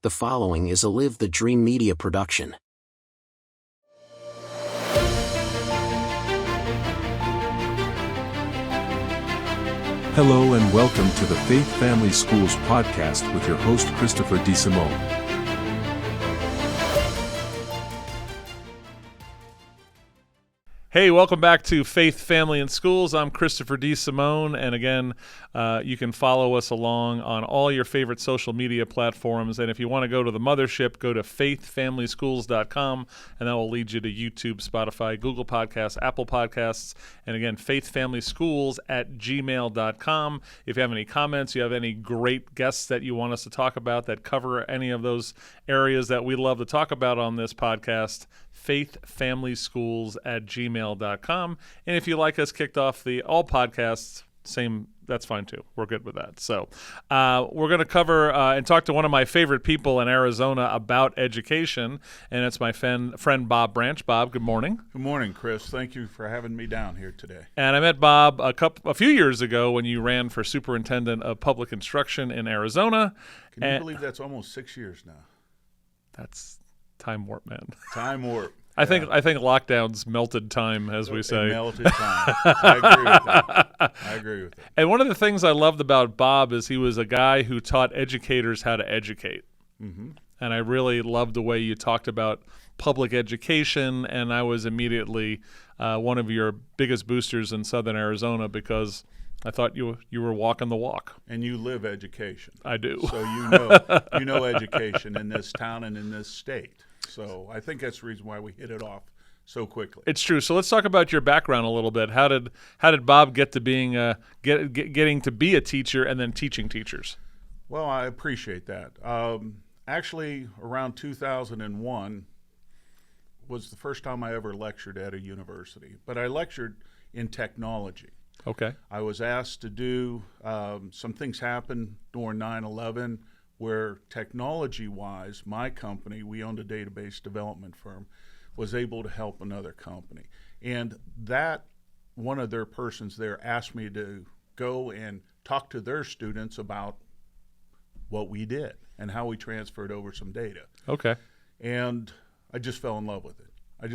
The following is a Live the Dream Media production. Hello and welcome to the Faith Family Schools podcast with your host Christopher DeSimone. Hey, welcome back to Faith, Family, and Schools. I'm Christopher DeSimone, and again, you can follow us along on all your favorite social media platforms. And if you want to go to the mothership, go to faithfamilyschools.com, and that will lead you to YouTube, Spotify, Google Podcasts, Apple Podcasts, and again, faithfamilyschools@gmail.com. If you have any comments, you have any great guests that you want us to talk about that cover any of those areas that we love to talk about on this podcast, faithfamilyschools@gmail.com. And if you like us kicked off the all podcasts, same, that's fine too. We're good with that. So we're going to cover and talk to one of my favorite people in Arizona about education, and it's my friend Bob Branch. Bob, good morning. Good morning, Chris. Thank you for having me down here today. And I met Bob a few years ago when you ran for superintendent of public instruction in Arizona. Can you believe that's almost 6 years now? That's time warp, man. Time warp. I think lockdowns melted time, as we say. It melted time. I agree with that. And one of the things I loved about Bob is he was a guy who taught educators how to educate. Mm-hmm. And I really loved the way you talked about public education, and I was immediately one of your biggest boosters in Southern Arizona because I thought you were walking the walk. And you live education. I do. So you know education in this town and in this state. So I think that's the reason why we hit it off so quickly. It's true. So let's talk about your background a little bit. How did Bob get to being getting to be a teacher and then teaching teachers? Well, I appreciate that. Actually, around 2001 was the first time I ever lectured at a university, but I lectured in technology. Okay. I was asked to do some things happened during 9/11 where technology-wise, my company, we owned a database development firm, was able to help another company. And that one of their persons there asked me to go and talk to their students about what we did and how we transferred over some data. Okay. And I just fell in love with it. I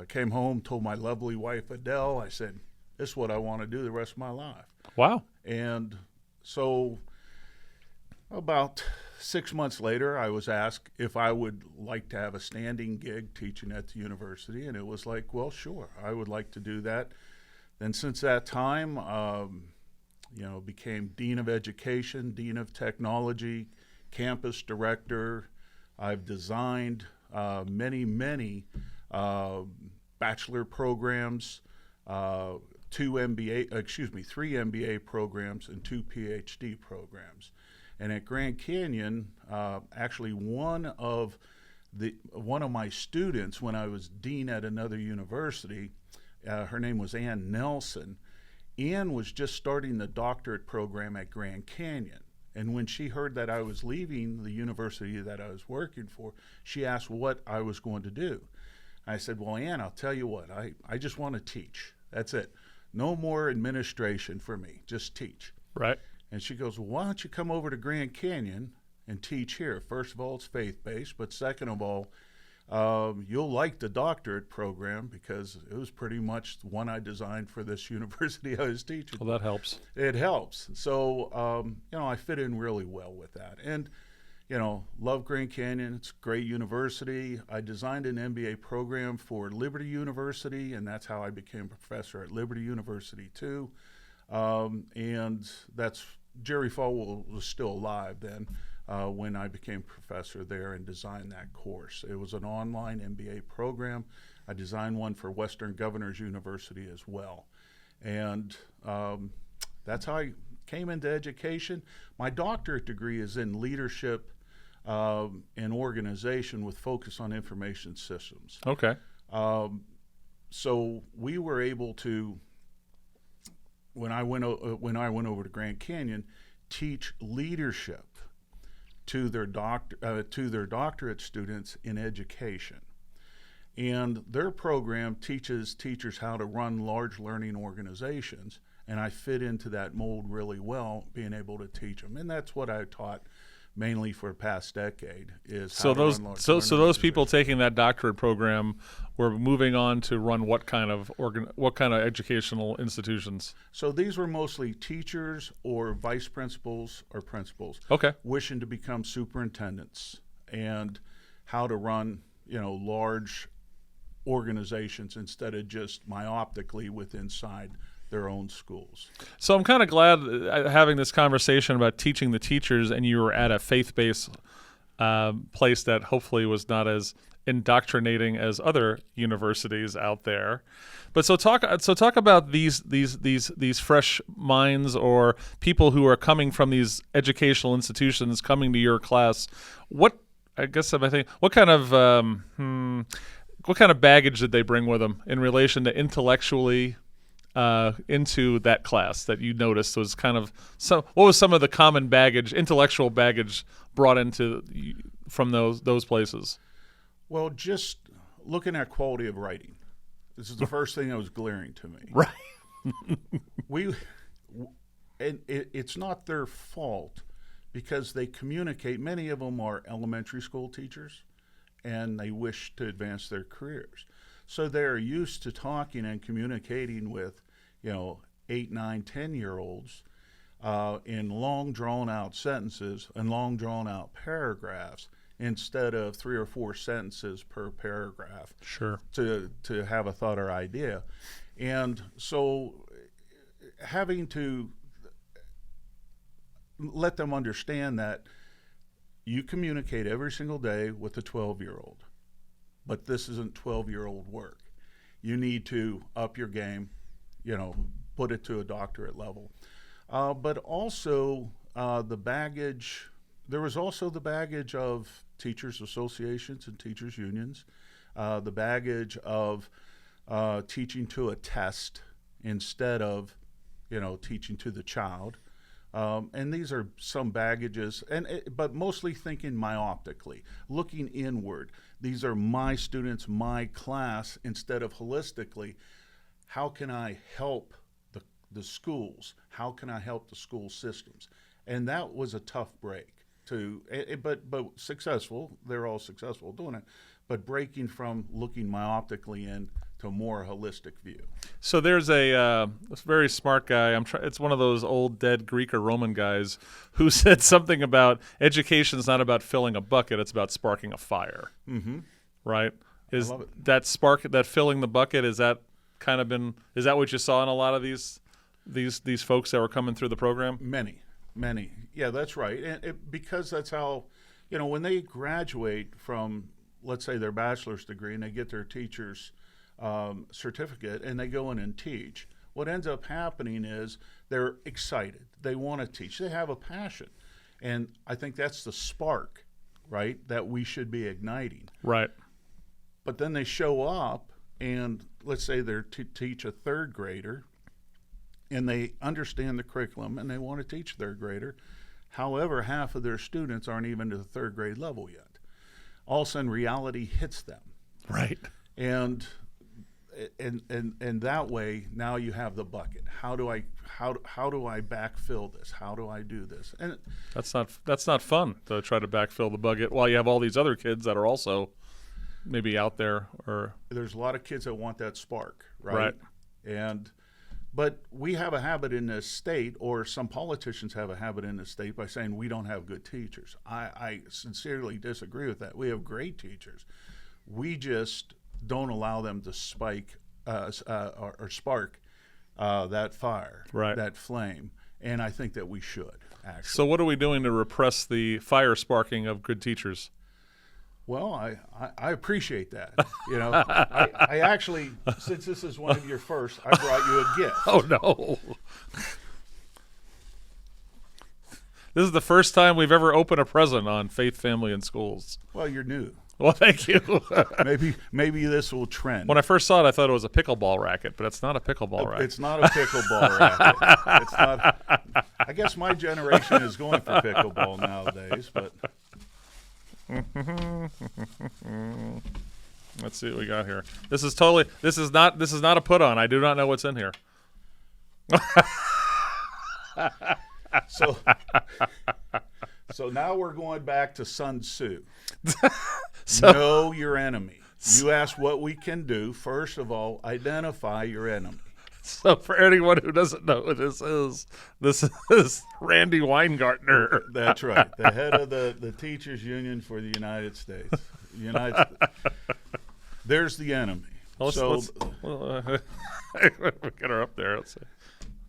came home, told my lovely wife, Adele, I said, this is what I want to do the rest of my life. Wow. And so about 6 months later, I was asked if I would like to have a standing gig teaching at the university, and it was like, well, sure, I would like to do that. Then since that time, became Dean of Education, Dean of Technology, Campus Director. I've designed many bachelor programs, 3 MBA programs, and 2 PhD programs. And at Grand Canyon, actually one of my students, when I was dean at another university, her name was Ann Nelson. Ann was just starting the doctorate program at Grand Canyon. And when she heard that I was leaving the university that I was working for, she asked what I was going to do. I said, well, Ann, I'll tell you what, I just want to teach. That's it. No more administration for me, just teach. Right. And she goes, well, why don't you come over to Grand Canyon and teach here? First of all, it's faith-based, but second of all, you'll like the doctorate program because it was pretty much the one I designed for this university I was teaching. Well, that helps. It helps. So, I fit in really well with that. And, love Grand Canyon. It's a great university. I designed an MBA program for Liberty University, and that's how I became a professor at Liberty University, too. And that's Jerry Falwell was still alive then when I became professor there and designed that course. It was an online MBA program. I designed one for Western Governors University as well. And that's how I came into education. My doctorate degree is in leadership and organization with focus on information systems. Okay. So we were able to, when I went over to Grand Canyon, teach leadership to their doctorate students in education. And their program teaches teachers how to run large learning organizations, and I fit into that mold really well, being able to teach them. And that's what I taught mainly for the past decade, is So how to those run large so learning those people organizations. taking that doctorate program were moving on to run what kind of educational institutions? So these were mostly teachers or vice principals or principals Okay. wishing to become superintendents and how to run, large organizations instead of just myopically inside their own schools. So I'm kind of glad having this conversation about teaching the teachers, and you were at a faith-based place that hopefully was not as indoctrinating as other universities out there. But so talk about these fresh minds or people who are coming from these educational institutions coming to your class. What kind of baggage did they bring with them in relation to intellectually into that class that you noticed was kind of what was some of the common baggage, intellectual baggage brought into from those places? Well, just looking at quality of writing, this is the first thing that was glaring to me. Right. It's not their fault because they communicate. Many of them are elementary school teachers, and they wish to advance their careers. So they're used to talking and communicating with, 8, 9, 10-year-olds in long, drawn-out sentences and long, drawn-out paragraphs instead of 3 or 4 sentences per paragraph. Sure. To have a thought or idea. And so having to let them understand that you communicate every single day with a 12-year-old, but this isn't 12-year-old work. You need to up your game, put it to a doctorate level. But also the baggage, there was also the baggage of teachers associations and teachers unions, the baggage of teaching to a test instead of, teaching to the child. And these are some baggages, but mostly thinking myopically, looking inward. These are my students, my class, instead of holistically, how can I help the schools? How can I help the school systems? And that was a tough break but successful. They're all successful doing it, but breaking from looking myopically in to a more holistic view. So there's a very smart guy. It's one of those old dead Greek or Roman guys who said something about education's not about filling a bucket; it's about sparking a fire. Mm-hmm. Right? I love it. That spark, that filling the bucket? Is that what you saw in a lot of these folks that were coming through the program? Many. Yeah, that's right. And because that's how, when they graduate from, let's say, their bachelor's degree and they get their teacher's certificate and they go in and teach, what ends up happening is they're excited. They want to teach. They have a passion. And I think that's the spark, right, that we should be igniting. Right. But then they show up and let's say they're to teach a third grader and they understand the curriculum and they want to teach third grader. However, half of their students aren't even to the third grade level yet. All of a sudden reality hits them. Right. And that way now you have the bucket. How do I backfill this? How do I do this? And that's not fun to try to backfill the bucket while you have all these other kids that are also maybe out there. Or there's a lot of kids that want that spark, right? But we have a habit in this state, or some politicians have a habit in this state by saying we don't have good teachers. I sincerely disagree with that. We have great teachers. We just don't allow them to spike or spark that fire, right, that flame. And I think that we should, actually. So what are we doing to repress the fire sparking of good teachers? Well, I appreciate that. I actually, since this is one of your first, I brought you a gift. Oh, no. This is the first time we've ever opened a present on Faith, Family, and Schools. Well, you're new. Well, thank you. maybe this will trend. When I first saw it, I thought it was a pickleball racket, but it's not a pickleball racket. It's not a pickleball racket. It's not. I guess my generation is going for pickleball nowadays, but. Let's see what we got here. This is not a put on. I do not know what's in here. So now we're going back to Sun Tzu. So- Know your enemy. You ask what we can do. First of all, identify your enemy. So for anyone who doesn't know who this is Randy Weingartner. That's right. The head of the Teachers Union for the United States. There's the enemy. Let's get her up there. Let's see.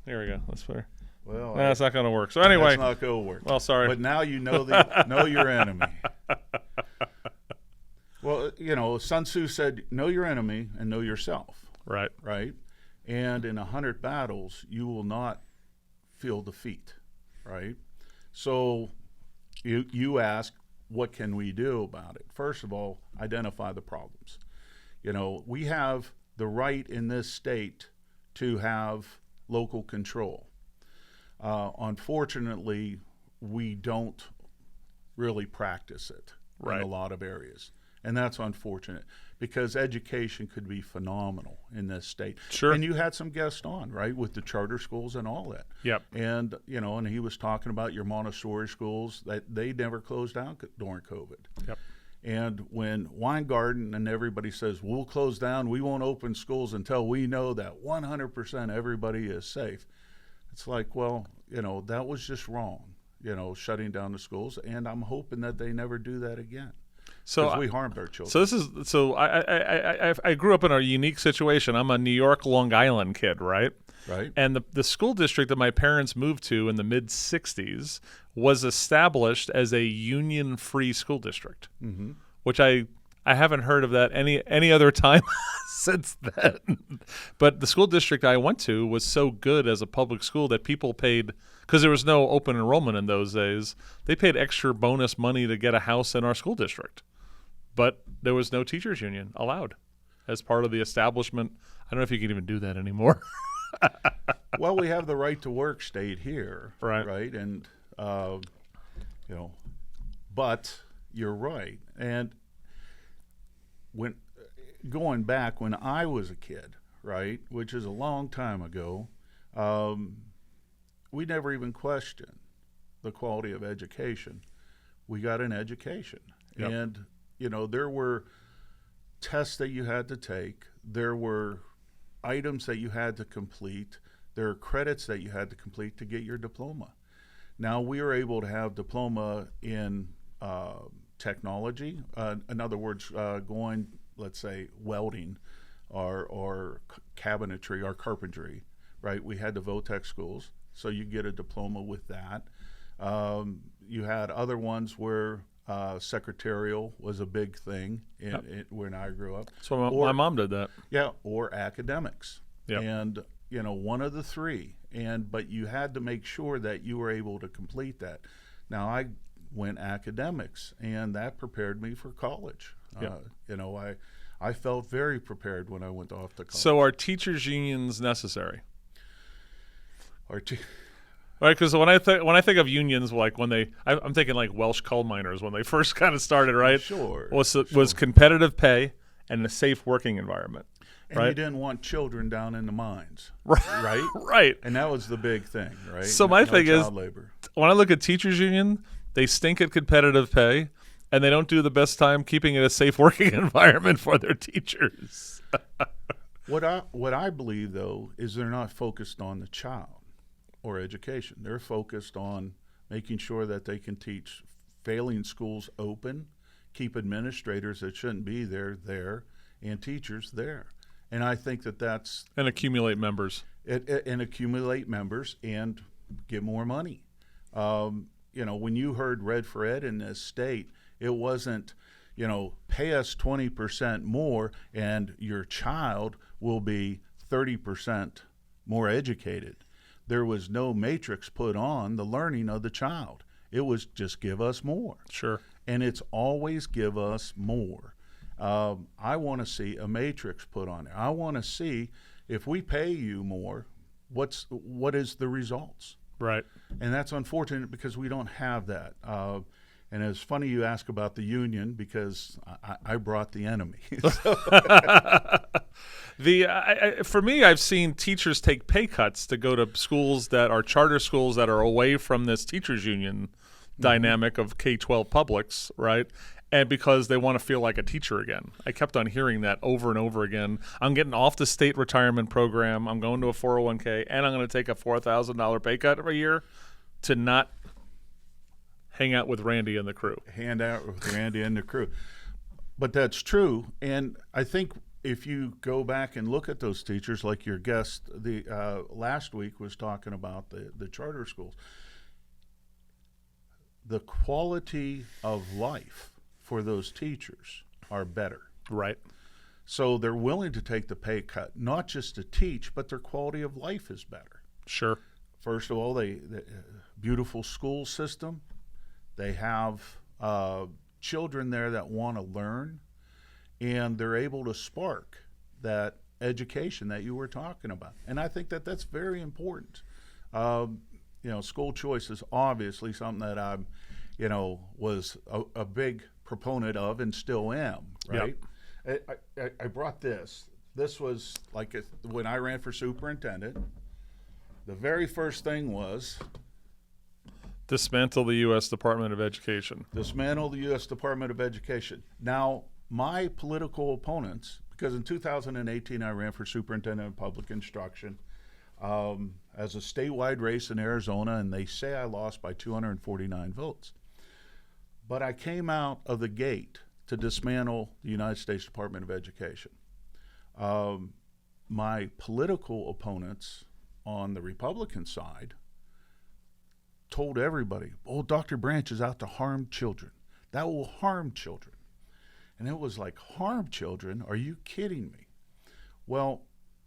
Here we go. That's better. Well, No, it's not going to work. So anyway. that's not going to work. Well, sorry. But now you know know your enemy. Well, Sun Tzu said, know your enemy and know yourself. Right. Right? And in 100 battles, you will not feel defeat. Right? So you ask, what can we do about it? First of all, identify the problems. We have the right in this state to have local control. Unfortunately, we don't really practice it in a lot of areas. And that's unfortunate because education could be phenomenal in this state. Sure. And you had some guests on, right, with the charter schools and all that. Yep. And, and he was talking about your Montessori schools, that they never closed down during COVID. Yep. And when Weingarten and everybody says, we'll close down, we won't open schools until we know that 100% everybody is safe. It's like, well, that was just wrong, shutting down the schools. And I'm hoping that they never do that again. So we harmed our children. I grew up in a unique situation. I'm a New York, Long Island kid, right? Right. And the school district that my parents moved to in the mid 60s was established as a union-free school district, which I haven't heard of that any other time since then. But the school district I went to was so good as a public school that people paid, because there was no open enrollment in those days, they paid extra bonus money to get a house in our school district. But there was no teachers union allowed as part of the establishment. I don't know if you can even do that anymore. Well, we have the right to work state here. Right. And, but you're right. And going back when I was a kid, right, which is a long time ago, we never even questioned the quality of education. We got an education. Yep. And, there were tests that you had to take. There were items that you had to complete. There are credits that you had to complete to get your diploma. Now we are able to have diploma in technology. In other words, going, let's say, welding or cabinetry or carpentry, right? We had the VOTEC schools, so you get a diploma with that. You had other ones where secretarial was a big thing when I grew up. So my mom did that. Yeah, or academics. Yep. And, one of the three. But you had to make sure that you were able to complete that. Now, I went academics, and that prepared me for college. Yep. I felt very prepared when I went off to college. So are teachers unions necessary? Right, because when I think of unions, like I'm thinking like Welsh coal miners when they first kind of started, right? Sure. Was competitive pay and a safe working environment, and right? you didn't want children down in the mines, right? Right. Right. And that was the big thing, right? So my thing is, labor. When I look at teachers union, they stink at competitive pay, and they don't do the best time keeping it a safe working environment for their teachers. What I believe though is they're not focused on the child or education. They're focused on making sure that they can teach failing schools open, keep administrators that shouldn't be there, and teachers there. And I think that's... And accumulate members. And accumulate members and get more money. When you heard Red for Ed in this state, it wasn't, pay us 20% more and your child will be 30% more educated. There was no matrix put on the learning of the child. It was just give us more. Sure. And it's always give us more. I want to see a matrix put on it. I want to see if we pay you more, what is the results? Right. And that's unfortunate because we don't have that. And it's funny you ask about the union because I brought the enemy. For me, I've seen teachers take pay cuts to go to schools that are charter schools that are away from this teachers union dynamic of K-12 publics, right? And because they want to feel like a teacher again. I kept on hearing that over and over again. I'm getting off the state retirement program. I'm going to a 401k, and I'm going to take a $4,000 pay cut every year to not hang out with Randy and the crew. Hand out with Randy and the crew. But that's true. And I think if you go back and look at those teachers, like your guest last week was talking about the charter schools, the quality of life for those teachers are better. Right. So they're willing to take the pay cut, not just to teach, but their quality of life is better. Sure. First of all, they beautiful school system. They have children there that want to learn, and they're able to spark that education that you were talking about. And I think that that's very important. School choice is obviously something that I'm, was a big proponent of and still am, right? Yep. I brought this. This was like when I ran for superintendent, the very first thing was dismantle the U.S. Department of Education. Dismantle the U.S. Department of Education. Now, my political opponents, because in 2018 I ran for superintendent of public instruction as a statewide race in Arizona, and they say I lost by 249 votes. But I came out of the gate to dismantle the United States Department of Education. My political opponents on the Republican side told everybody, oh, Dr. Branch is out to harm children. That will harm children. And it was like, harm children? Are you kidding me? Well,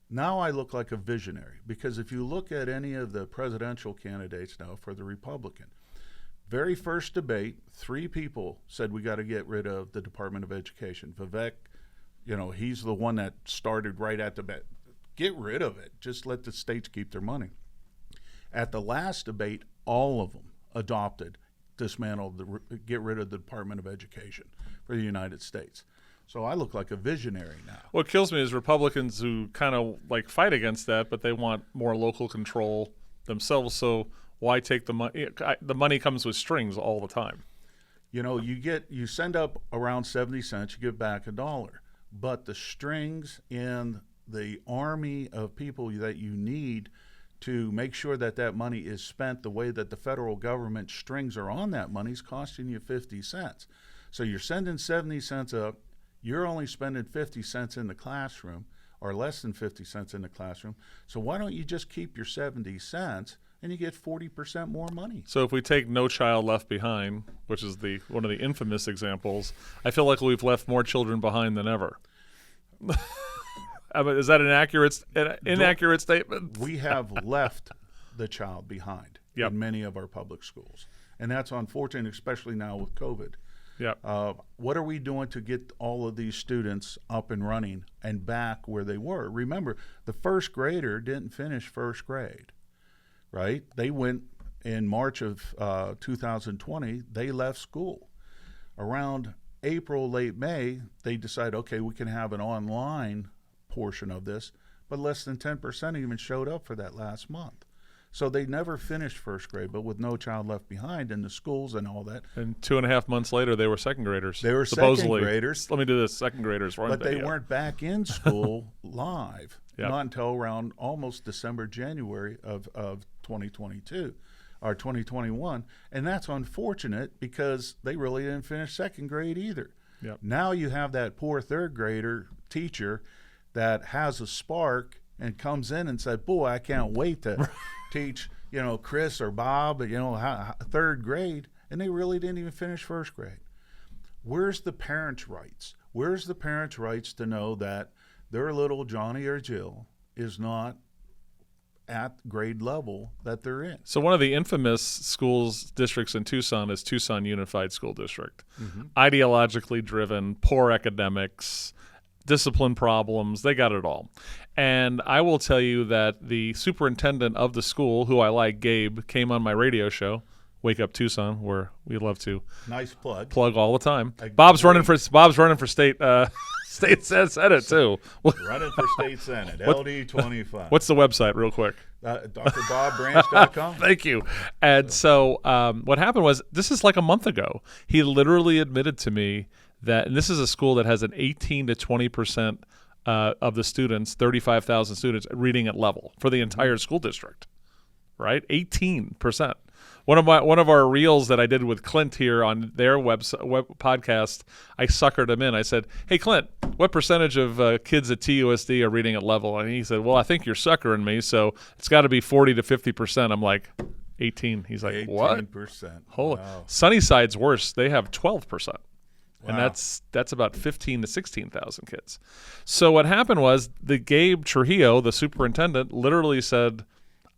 now I look like a visionary, because if you look at any of the presidential candidates now for the Republican, very first debate, 3 people said we got to get rid of the Department of Education. Vivek, he's the one that started right at the bat. Get rid of it. Just let the states keep their money. At the last debate, all of them adopted, get rid of the Department of Education for the United States. So I look like a visionary now. What kills me is Republicans who kind of like fight against that, but they want more local control themselves. So why take the money? The money comes with strings all the time. You send up around 70 cents, you give back $1. But the strings and the army of people that you need to make sure that that money is spent the way that the federal government strings are on that money is costing you 50 cents. So you're sending 70 cents up, you're only spending 50 cents in the classroom, or less than 50 cents in the classroom. So why don't you just keep your 70 cents and you get 40% more money? So if we take No Child Left Behind, which is one of the infamous examples, I feel like we've left more children behind than ever. Is that an inaccurate statement? We have left the child behind Yep. in many of our public schools. And that's unfortunate, especially now with COVID. Yep. What are we doing to get all of these students up and running and back where they were? Remember, the first grader didn't finish first grade, right? They went in March of 2020, they left school. Around April, late May, they decided, okay, we can have an online portion of this, but less than 10% even showed up for that last month. So they never finished first grade, but with No Child Left Behind in the schools and all that. And 2.5 months later, they were second graders. They were supposedly second graders. Let me do this, second graders. But they weren't back in school live, Yep. not until around almost December, January of 2022 or 2021. And that's unfortunate because they really didn't finish second grade either. Yep. Now you have that poor third grader teacher that has a spark and comes in and said, boy, I can't wait to teach, Chris or Bob, third grade, and they really didn't even finish first grade. Where's the parents' rights? Where's the parents' rights to know that their little Johnny or Jill is not at grade level that they're in? So one of the infamous districts in Tucson is Tucson Unified School District. Mm-hmm. Ideologically driven, poor academics, discipline problems, they got it all. And I will tell you that the superintendent of the school, who I like, Gabe, came on my radio show, Wake Up Tucson, where we love to nice plug all the time. Bob's running for state State Senate, too. Running for state Senate, LD 25. What's the website, real quick? DrBobBranch.com. Thank you. And so what happened was, this is like a month ago, he literally admitted to me that, and this is a school that has an 18 to 20% of the students, 35,000 students, reading at level for the entire school district, right? 18%. One of our reels that I did with Clint here on their web podcast, I suckered him in. I said, "Hey Clint, what percentage of kids at TUSD are reading at level?" And he said, "Well, I think you're suckering me, so it's got to be 40 to 50%." I'm like, 18. He's like, 18%. "What?" Holy. Wow. Sunnyside's worse. They have 12%. And Wow. that's about 15 to 16,000 kids. So what happened was the Gabe Trujillo, the superintendent, literally said,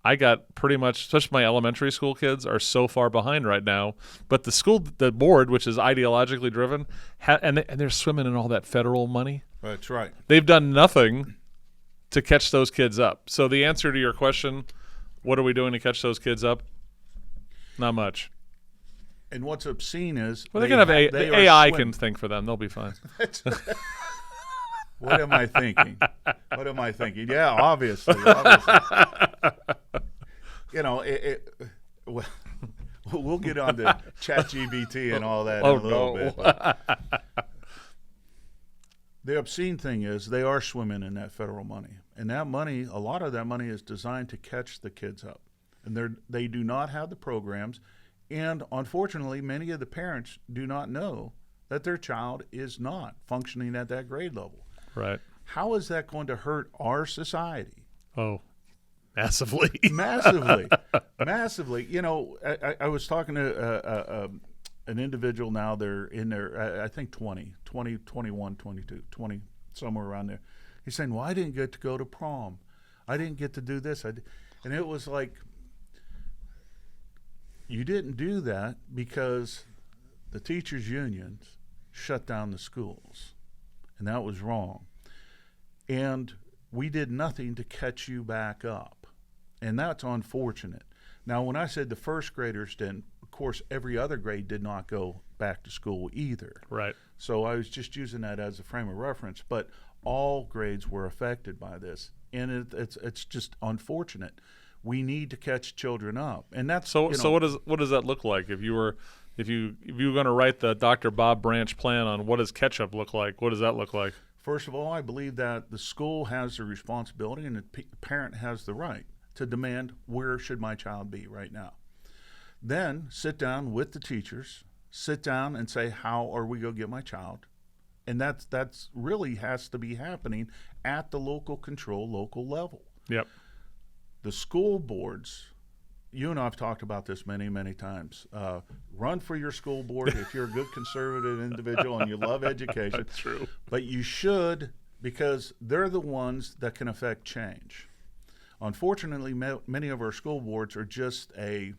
I got pretty much, especially my elementary school kids are so far behind right now. But the board, which is ideologically driven, and they're swimming in all that federal money. That's right. They've done nothing to catch those kids up. So the answer to your question, what are we doing to catch those kids up? Not much. And what's obscene is Well, they can have they the are AI swim- can think for them. They'll be fine. What am I thinking? What am I thinking? Yeah, obviously. You know, well, we'll get on to ChatGPT and all that in a little bit. But the obscene thing is they are swimming in that federal money. And that money, a lot of that money is designed to catch the kids up. And they do not have the programs. And unfortunately, many of the parents do not know that their child is not functioning at that grade level. Right. How is that going to hurt our society? Oh, massively. Massively. You know, I was talking to an individual now. They're in their, I think, 20, 21, 22, 20, somewhere around there. He's saying, well, I didn't get to go to prom. I didn't get to do this. And it was like, you didn't do that because the teachers' unions shut down the schools. And that was wrong. And we did nothing to catch you back up. And that's unfortunate. Now, when I said the first graders didn't, of course, every other grade did not go back to school either. Right. So I was just using that as a frame of reference. But all grades were affected by this. And it's just unfortunate. We need to catch children up. And that's So what does that look like? If you were going to write the Dr. Bob Branch plan on what does catch-up look like, what does that look like? First of all, I believe that the school has the responsibility and the parent has the right to demand where should my child be right now. Then sit down with the teachers, sit down and say, how are we going to get my child? And that's really has to be happening at the local level. Yep. The school boards, you and I have talked about this many, many times. Run for your school board if you're a good conservative individual and you love education. That's true. But you should, because they're the ones that can affect change. Unfortunately, many of our school boards are just a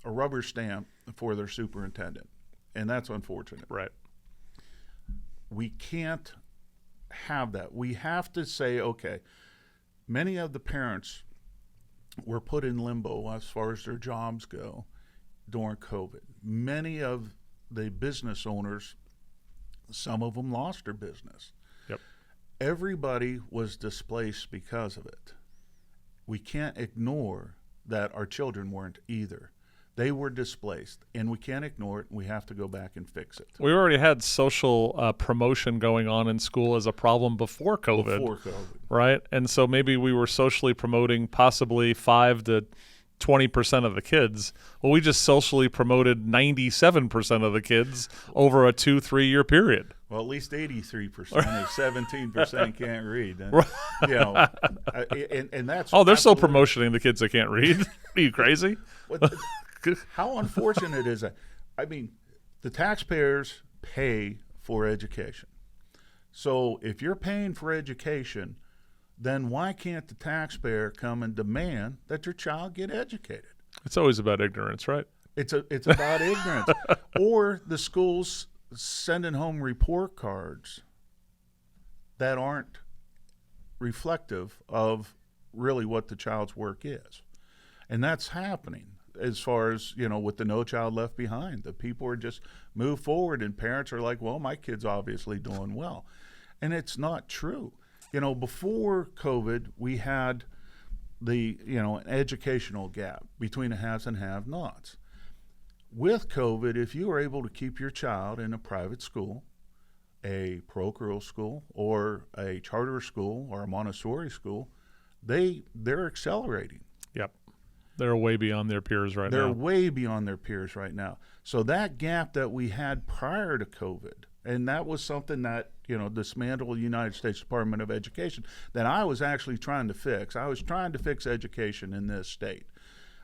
rubber stamp for their superintendent, and that's unfortunate. Right. We can't have that. We have to say, okay, many of the parents were put in limbo as far as their jobs go during COVID. Many of the business owners, some of them lost their business. Yep. Everybody was displaced because of it. We can't ignore that our children weren't either. They were displaced, and we can't ignore it, and we have to go back and fix it. We already had social promotion going on in school as a problem before COVID. Right? And so maybe we were socially promoting possibly 5 to 20% of the kids. Well, we just socially promoted 97% of the kids over a 2-3 year period. Well, at least 83% if 17% can't read. And, you know, and that's they're still promoting the kids that can't read. Are you crazy? How unfortunate is that? I mean, the taxpayers pay for education. So if you're paying for education, then why can't the taxpayer come and demand that your child get educated? It's always about ignorance, right? It's about ignorance. Or the schools sending home report cards that aren't reflective of really what the child's work is. And that's happening. as far as, with the No Child Left Behind. The people are just move forward, and parents are like, well, my kid's obviously doing well. And it's not true. Before COVID, we had an educational gap between the haves and have-nots. With COVID, if you are able to keep your child in a private school, a parochial school, or a charter school, or a Montessori school, they're accelerating. Yep. They're way beyond their peers right now. They're way beyond their peers right now. So that gap that we had prior to COVID, and that was something that, dismantled the United States Department of Education, that I was actually trying to fix. I was trying to fix education in this state.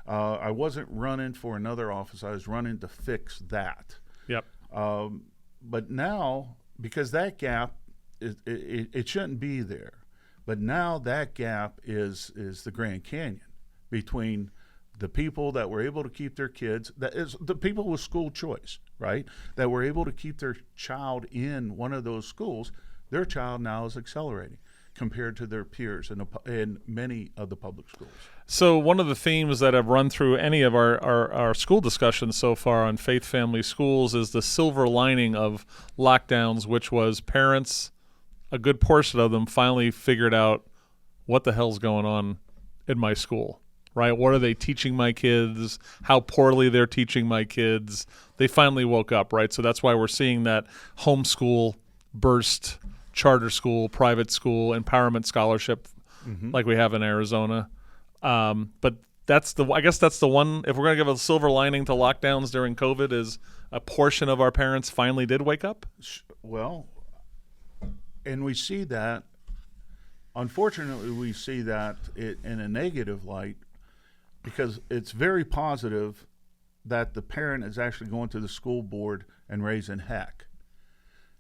I wasn't running for another office. I was running to fix that. Yep. But now, because that gap, it shouldn't be there. But now that gap is the Grand Canyon between the people that were able to keep their kids, that is the people with school choice, right? That were able to keep their child in one of those schools. Their child now is accelerating compared to their peers in many of the public schools. So one of the themes that have run through any of our school discussions so far on Faith Family Schools is the silver lining of lockdowns, which was parents, a good portion of them finally figured out what the hell's going on in my school, right? What are they teaching my kids? How poorly they're teaching my kids? They finally woke up, right? So that's why we're seeing that homeschool burst, charter school, private school, empowerment scholarship like we have in Arizona. But I guess that's the one, if we're going to give a silver lining to lockdowns during COVID, is a portion of our parents finally did wake up? Well, and we see that, unfortunately, we see that in a negative light, because it's very positive that the parent is actually going to the school board and raising heck.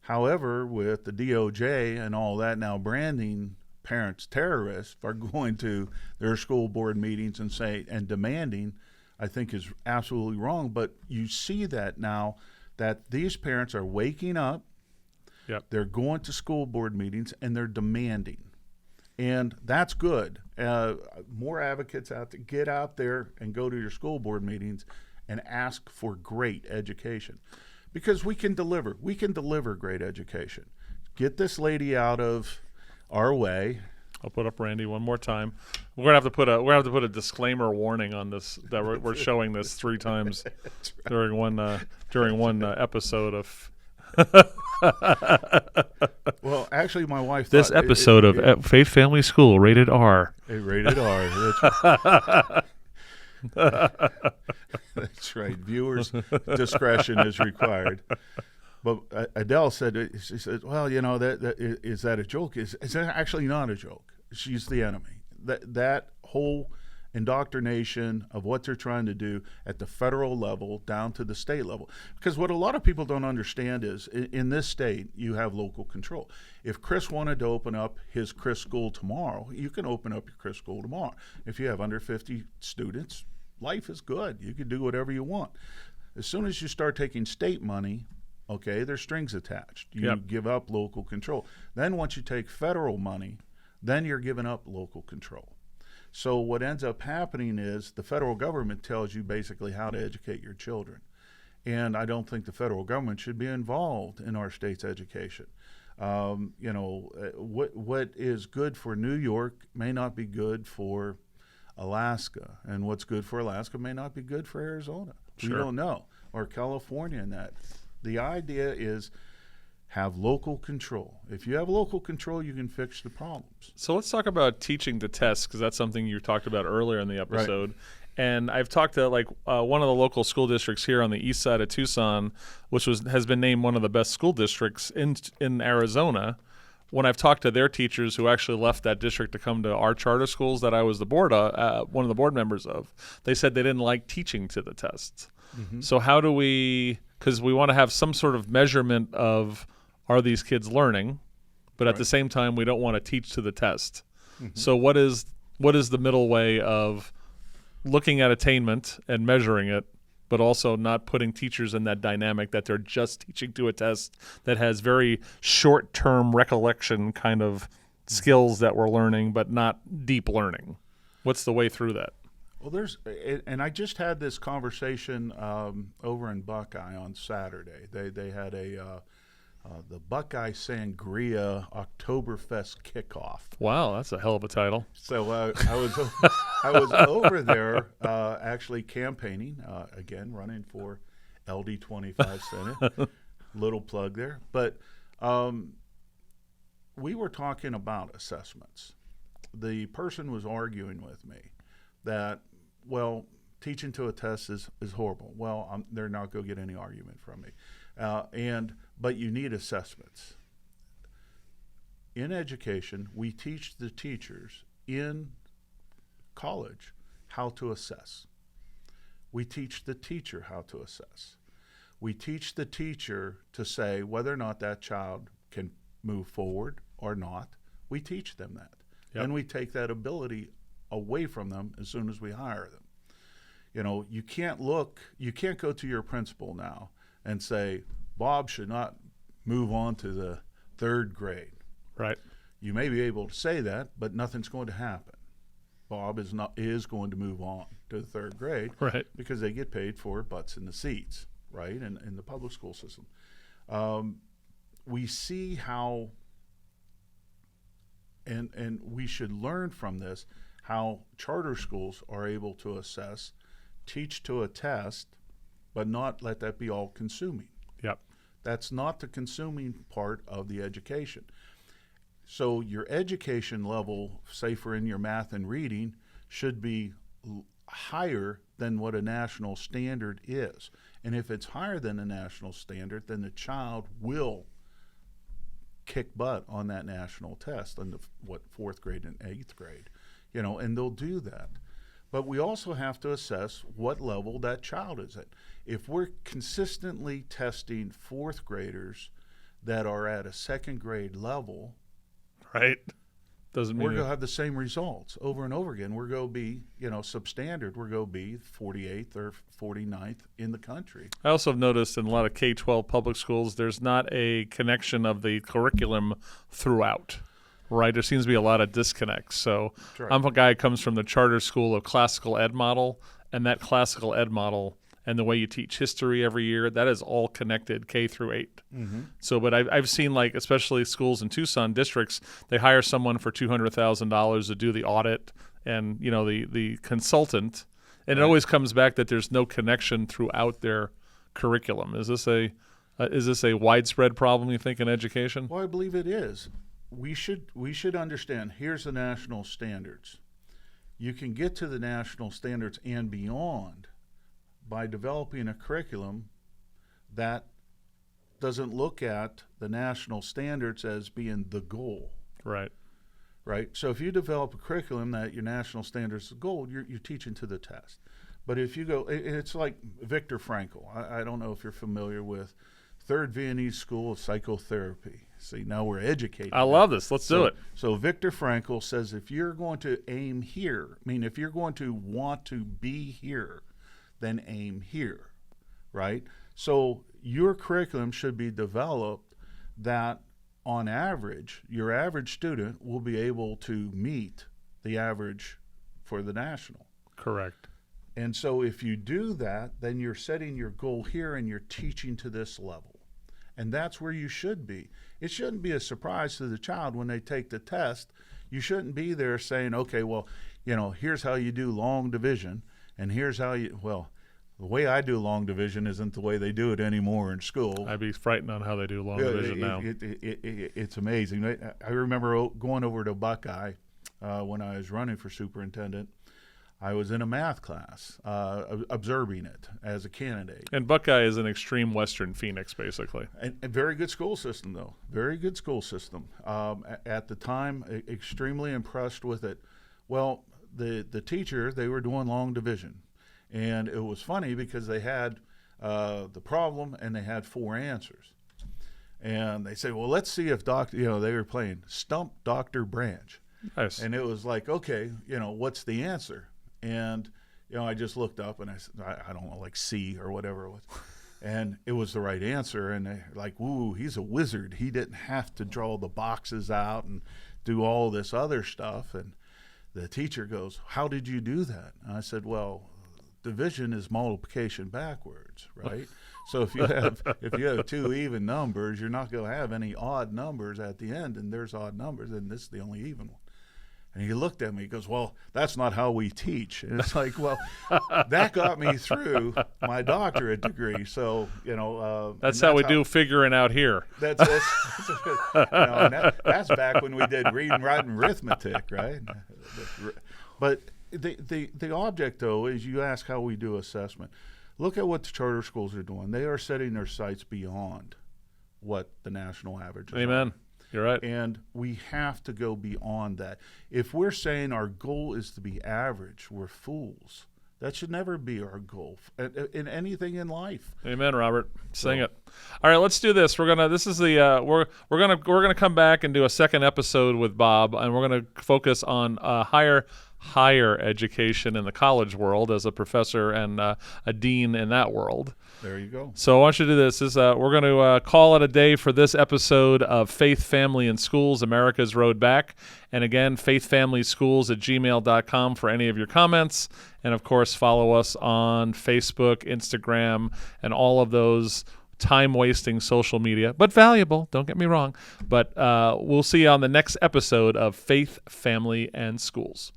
However, with the DOJ and all that now branding parents terrorists are going to their school board meetings and demanding, I think is absolutely wrong. But you see that now, that these parents are waking up. Yep. They're going to school board meetings and they're demanding. And that's good. More advocates out there. Get out there and go to your school board meetings and ask for great education. Because we can deliver. We can deliver great education. Get this lady out of our way. I'll put up Randy one more time. We're gonna have to put a disclaimer warning on this, that we're showing this 3 times during one episode of. Well, actually, my wife. This episode of Faith Family School, rated R. Rated R. That's right. Viewers' discretion is required. But Adele said, she said, well, is that a joke? Is that actually not a joke? She's the enemy. That whole indoctrination of what they're trying to do at the federal level down to the state level. Because what a lot of people don't understand is, in this state, you have local control. If Chris wanted to open up his Chris school tomorrow, you can open up your Chris school tomorrow. If you have under 50 students, life is good. You can do whatever you want. As soon as you start taking state money, okay, there's strings attached. You give up local control. Then once you take federal money, then you're giving up local control. So what ends up happening is the federal government tells you basically how to educate your children. And I don't think the federal government should be involved in our state's education. What is good for New York may not be good for Alaska, and what's good for Alaska may not be good for Arizona. Sure. We don't know. Or California and that. The idea is have local control. If you have local control, you can fix the problems. So let's talk about teaching to test, because that's something you talked about earlier in the episode. Right. And I've talked to one of the local school districts here on the east side of Tucson, which has been named one of the best school districts in Arizona. When I've talked to their teachers who actually left that district to come to our charter schools that I was one of the board members of, they said they didn't like teaching to the tests. Mm-hmm. So how do we, because we want to have some sort of measurement of, are these kids learning, but at the same time we don't want to teach to the test. Mm-hmm. So what is the middle way of looking at attainment and measuring it, but also not putting teachers in that dynamic that they're just teaching to a test that has very short-term recollection kind of skills that we're learning, but not deep learning? What's the way through that? Well, and I just had this conversation over in Buckeye on Saturday. They had the Buckeye Sangria Oktoberfest kickoff. Wow, that's a hell of a title. So I was over there actually campaigning again, running for LD25 Senate. Little plug there, but we were talking about assessments. The person was arguing with me that, well, teaching to a test is horrible. Well, they're not going to get any argument from me. But you need assessments. In education, we teach the teachers in college how to assess. We teach the teacher how to assess. We teach the teacher to say whether or not that child can move forward or not. We teach them that. Yep. And we take that ability away from them as soon as we hire them. You know, you can't go to your principal now and say, Bob should not move on to the third grade. Right. You may be able to say that, but nothing's going to happen. Bob is going to move on to the third grade, right, because they get paid for butts in the seats, right, in the public school system. We see how, and we should learn from this, how charter schools are able to assess, teach to a test, but not let that be all consuming. Yep. That's not the consuming part of the education. So your education level, say for in your math and reading, should be higher than what a national standard is. And if it's higher than a national standard, then the child will kick butt on that national test in the fourth grade and eighth grade, you know, and they'll do that. But we also have to assess what level that child is at. If we're consistently testing fourth graders that are at a second grade level, right, doesn't mean we're going to have the same results over and over again. We're going to be, you know, substandard. We're going to be 48th or 49th in the country. I also have noticed in a lot of K-12 public schools, there's not a connection of the curriculum throughout. Right, there seems to be a lot of disconnects. So Right. I'm a guy who comes from the charter school of classical ed model, and that classical ed model and the way you teach history every year, that is all connected K through 8. Mm-hmm. So, but I've seen, like, especially schools in Tucson districts, they hire someone for $200,000 to do the audit and, you know, the consultant, and it always comes back that there's no connection throughout their curriculum. Is this a widespread problem, you think, in education? Well, I believe it is. We should understand, here's the national standards. You can get to the national standards and beyond by developing a curriculum that doesn't look at the national standards as being the goal. Right. Right? So if you develop a curriculum that your national standards is the goal, you're teaching to the test. But if you go, it's like Viktor Frankl. I don't know if you're familiar with Third Viennese School of Psychotherapy. See, now we're educating. I love this. Let's do it. So Viktor Frankl says if you're going to aim here, I mean, if you're going to want to be here, then aim here, right? So your curriculum should be developed that on average, your average student will be able to meet the average for the national. Correct. And so if you do that, then you're setting your goal here and you're teaching to this level. And that's where you should be. It shouldn't be a surprise to the child when they take the test. You shouldn't be there saying, okay, well, you know, here's how you do long division, and here's how you, well, the way I do long division isn't the way they do it anymore in school. I'd be frightened on how they do long division now. It's amazing. I remember going over to Buckeye when I was running for superintendent. I was in a math class, observing it as a candidate. And Buckeye is an extreme Western Phoenix, basically. And very good school system, though. Very good school system. At the time, extremely impressed with it. Well, the teacher, they were doing long division. And it was funny because they had the problem and they had 4 answers. And they said, well, let's see if they were playing Stump Dr. Branch. Nice. And it was like, okay, what's the answer? And, I just looked up and I said, I don't know, like C or whatever it was. And it was the right answer. And they're like, woo, he's a wizard. He didn't have to draw the boxes out and do all this other stuff. And the teacher goes, "How did you do that?" And I said, "Well, division is multiplication backwards, right? So if you have two even numbers, you're not going to have any odd numbers at the end, and there's odd numbers, and this is the only even one." And he looked at me, he goes, "Well, that's not how we teach." And it's like, well, that got me through my doctorate degree. So, that's how we do figuring out here. That's back when we did reading, writing, arithmetic, right? But the object, though, is you ask how we do assessment. Look at what the charter schools are doing. They are setting their sights beyond what the national average is. Amen. You're right. And we have to go beyond that. If we're saying our goal is to be average, we're fools. That should never be our goal in anything in life. Amen, Robert. Sing it. All right, let's do this. We're gonna come back and do a second episode with Bob, and we're gonna focus on higher education in the college world as a professor and a dean in that world. There you go. So I want you to do this. We're going to call it a day for this episode of Faith, Family, and Schools, America's Road Back. And again, faithfamilyschools@gmail.com for any of your comments. And, of course, follow us on Facebook, Instagram, and all of those time-wasting social media, but valuable, don't get me wrong. But we'll see you on the next episode of Faith, Family, and Schools.